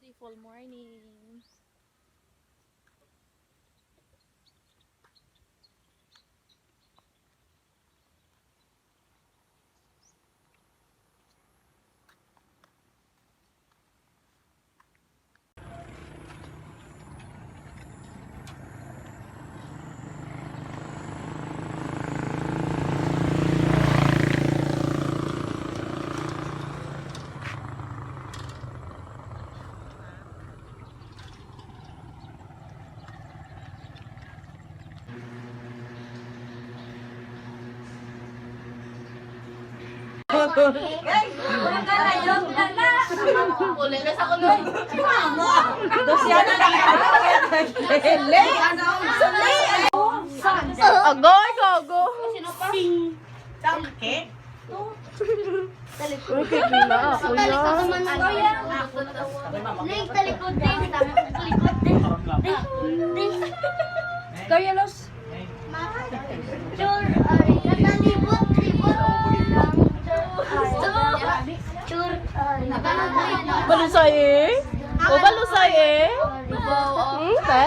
beautiful morning. Uli na sa kulong. Dosya na lang. Hele. Agoy, gogo. Tangke. Okay, pila ako yan. Kaya los. Balusay eh? O balusay eh? Te?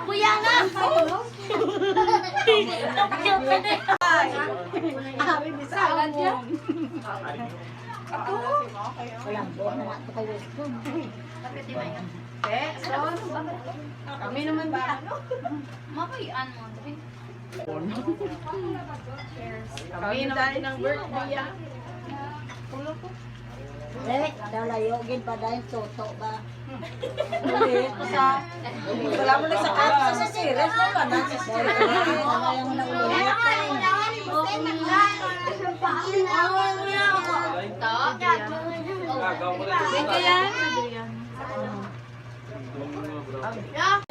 Kuya nga! Kami naman ba? Mapayan mo. Kami naman ng birthday ya. Dalayogin pa dahil soto ba? Ulit sa. Wala mo na sa kapsa sa series mo ba na sa series? Ayaw mo na ulit.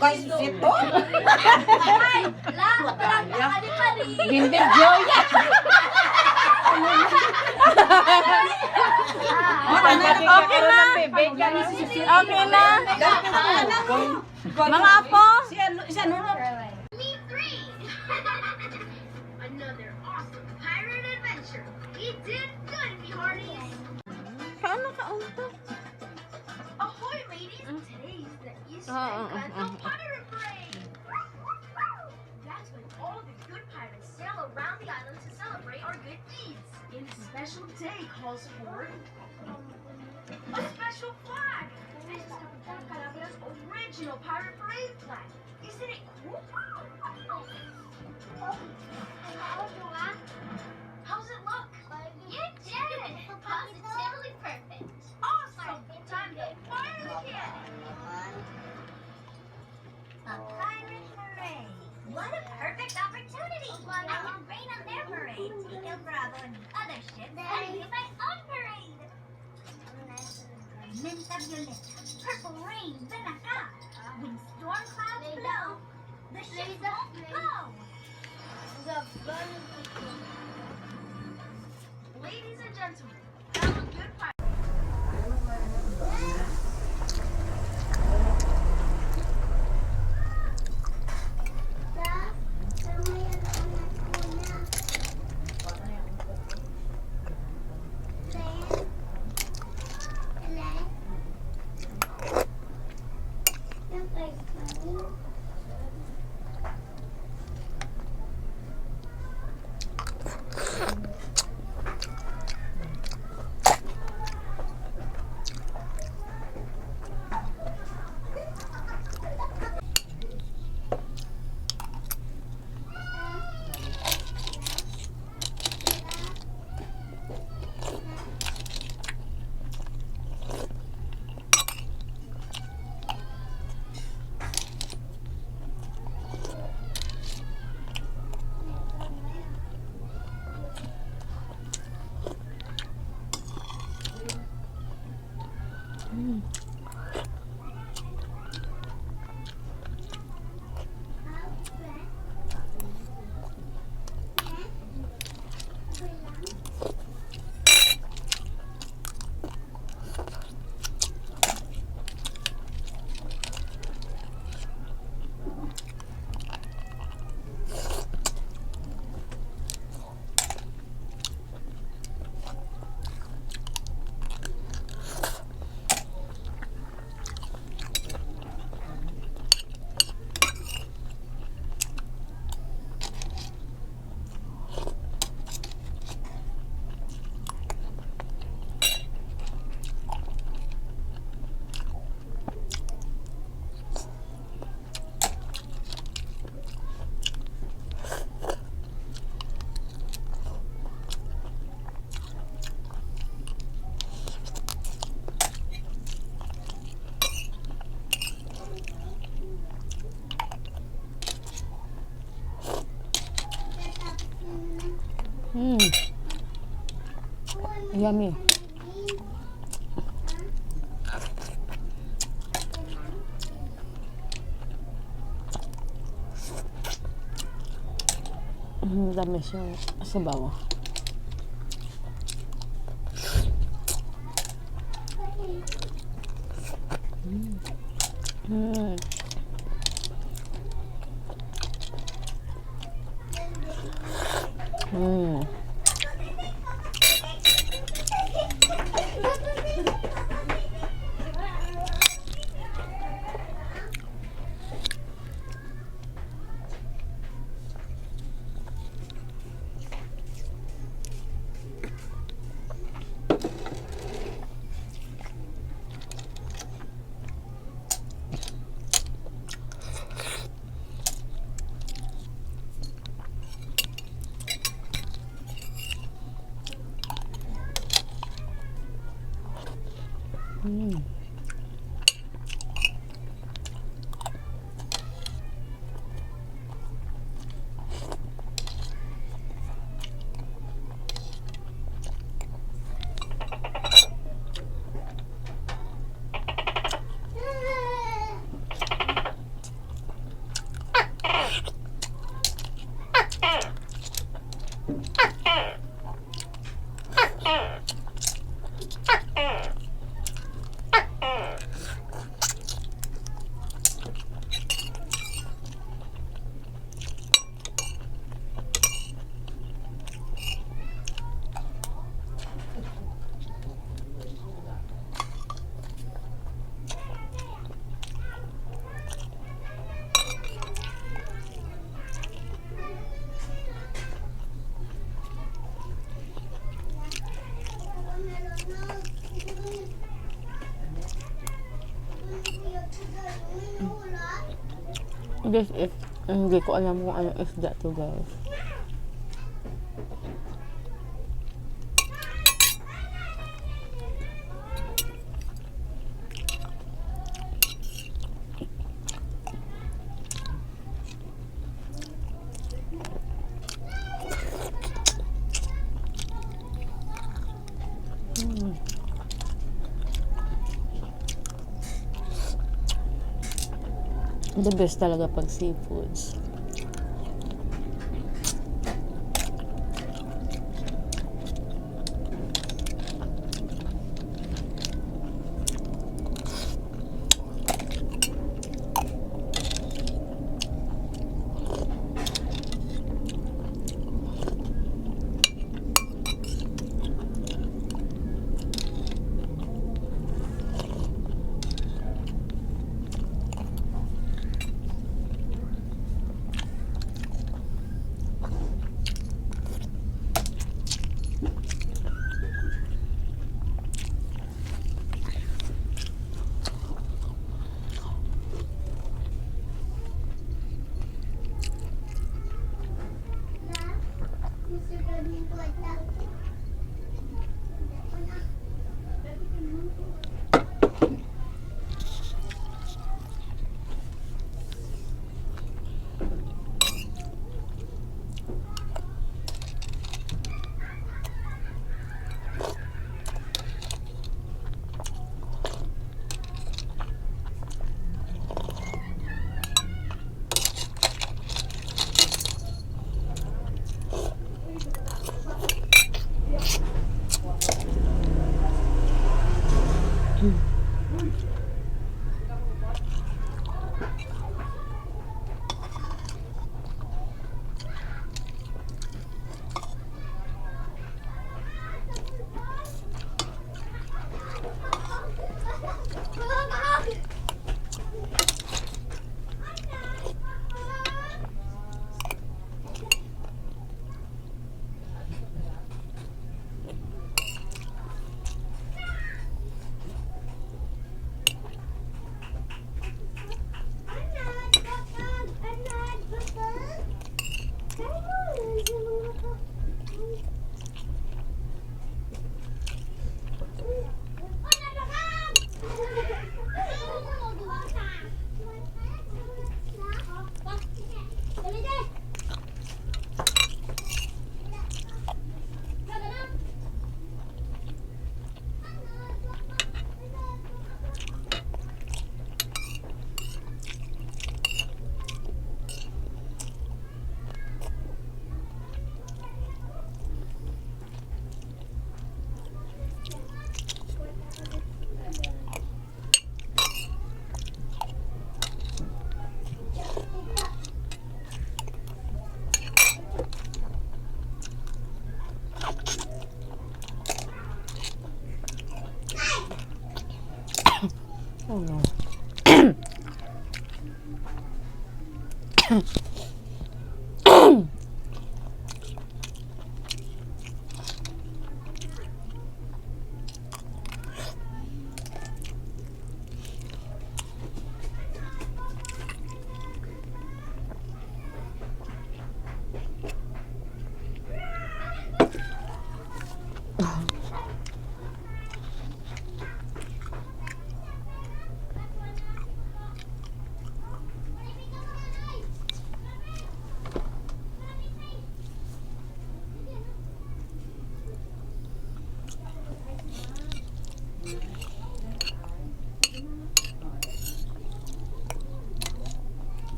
Guys, ito? Bimbing Joya. Okay na. Okay na. Mga apo. Si ano no? Another awesome pirate adventure. We did good, me hearties. Kaano ka unto? Ahoy, ladies! Today's the Easter egg hunt pirate parade. That's when all the good pirates sail around the island to celebrate our good deeds. And a special day calls for a special flag. This is Capitán Calaveras' original pirate parade flag. Isn't it cool? How's it look? You did it! Positively perfect. Awesome! Time to fire the cannon! A pirate parade. What a perfect opportunity! I can rain on their parade, take El Bravo and other ships, and do my own parade! Menta Violeta, purple rain, ven acá! When storm clouds blow, the ships won't go! Ladies and gentlemen, have a good pirate. Yummy. Dami siya sa bawah. This is, hindi ko alam kung ano isda to, guys. The best talaga pag seafoods.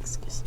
Excuse